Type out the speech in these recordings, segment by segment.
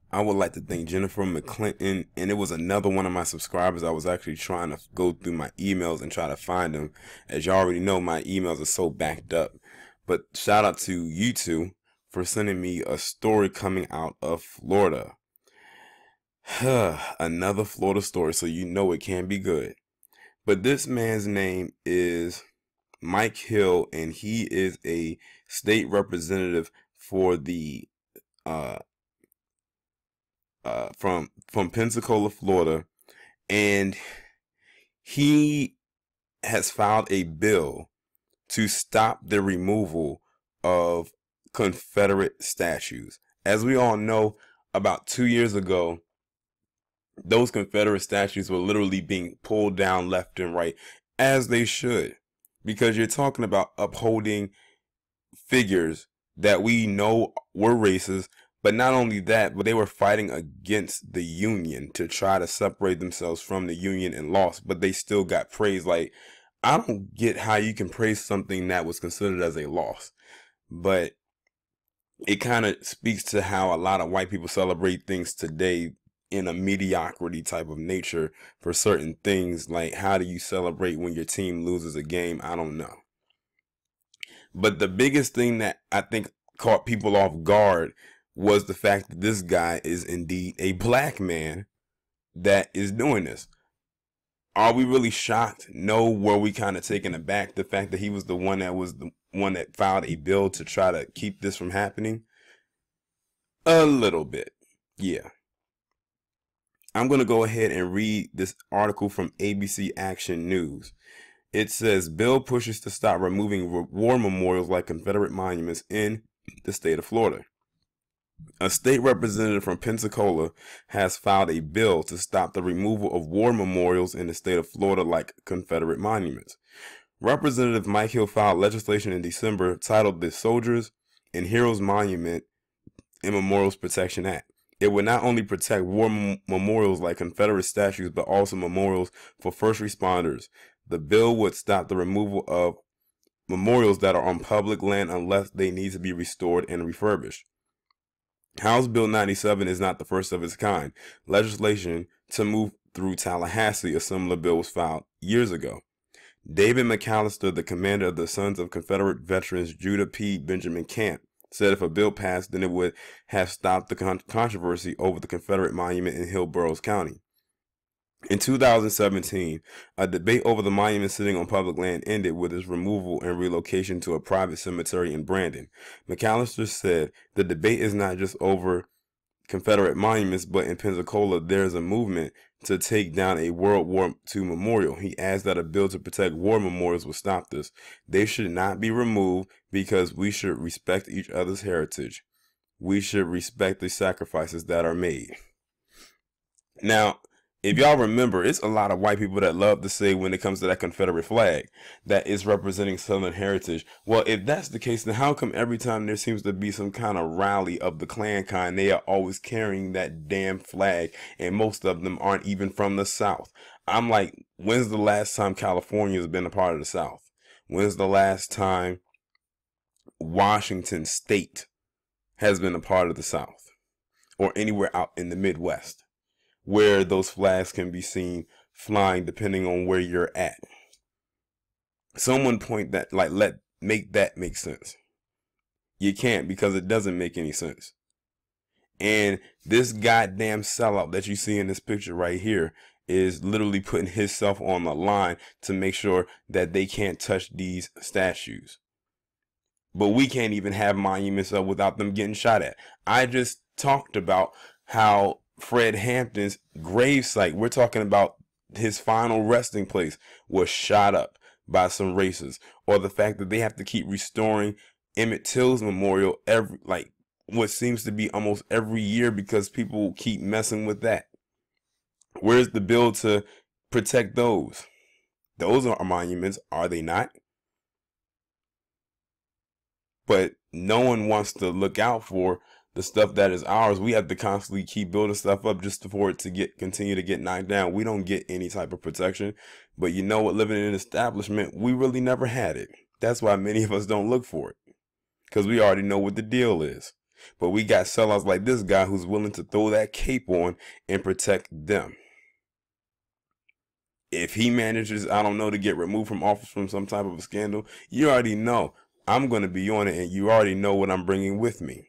I would like to thank Jennifer McClinton, and it was another one of my subscribers. I was actually trying to go through my emails and try to find them. As you already know, my emails are so backed up. But shout out to you two for sending me a story coming out of Florida. Another Florida story, so you know it can be good. But this man's name is Mike Hill, and he is a state representative for the uh from Pensacola, Florida, and he has filed a bill to stop the removal of Confederate statues. As we all know, about 2 years ago, those Confederate statues were literally being pulled down left and right, as they should, because you're talking about upholding figures that we know were racist. But not only that, but they were fighting against the Union to try to separate themselves from the Union and lost, but they still got praised. Like, I don't get how you can praise something that was considered as a loss. But it kind of speaks to how a lot of white people celebrate things today in a mediocrity type of nature for certain things. Like, how do you celebrate when your team loses a game? I don't know. But the biggest thing that I think caught people off guard was the fact that this guy is indeed a black man that is doing this. Are we really shocked? No. Were we kind of taken aback the fact that he was the one that filed a bill to try to keep this from happening? A little bit. Yeah. I'm going to go ahead and read this article from ABC Action News. It says, bill pushes to stop removing war memorials like Confederate monuments in the state of Florida. A state representative from Pensacola has filed a bill to stop the removal of war memorials in the state of Florida like Confederate monuments. Representative Mike Hill filed legislation in December titled the Soldiers and Heroes Monument and Memorials Protection Act. It would not only protect war memorials like Confederate statues, but also memorials for first responders. The bill would stop the removal of memorials that are on public land unless they need to be restored and refurbished. House Bill 97 is not the first of its kind. Legislation to move through Tallahassee, a similar bill was filed years ago. David McAllister, the commander of the Sons of Confederate Veterans Judah P. Benjamin Camp, said if a bill passed, then it would have stopped the controversy over the Confederate monument in Hillsborough County. In 2017, a debate over the monument sitting on public land ended with its removal and relocation to a private cemetery in Brandon. McAllister said the debate is not just over Confederate monuments, but in Pensacola, there is a movement to take down a World War II memorial. He adds that a bill to protect war memorials will stop this. They should not be removed because we should respect each other's heritage. We should respect the sacrifices that are made. Now, if y'all remember, it's a lot of white people that love to say when it comes to that Confederate flag that is representing Southern heritage. Well, if that's the case, then how come every time there seems to be some kind of rally of the Klan kind, they are always carrying that damn flag, and most of them aren't even from the South? I'm like, when's the last time California has been a part of the South? When's the last time Washington State has been a part of the South? Or anywhere out in the Midwest, where those flags can be seen flying depending on where you're at. Someone point that, like, make that make sense. You can't, because it doesn't make any sense. And this goddamn sellout that you see in this picture right here is literally putting himself on the line to make sure that they can't touch these statues. But we can't even have monuments up without them getting shot at. I just talked about how Fred Hampton's gravesite, we're talking about his final resting place, was shot up by some racists. Or the fact that they have to keep restoring Emmett Till's memorial what seems to be almost every year because people keep messing with that. Where's the bill to protect those? Those are monuments, are they not? But no one wants to look out for the stuff that is ours. We have to constantly keep building stuff up just for it to continue to get knocked down. We don't get any type of protection. But you know what? Living in an establishment, we really never had it. That's why many of us don't look for it, because we already know what the deal is. But we got sellouts like this guy who's willing to throw that cape on and protect them. If he manages, I don't know, to get removed from office from some type of a scandal, you already know I'm going to be on it, and you already know what I'm bringing with me.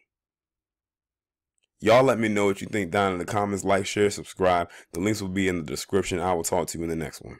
Y'all let me know what you think down in the comments. Like, share, subscribe. The links will be in the description. I will talk to you in the next one.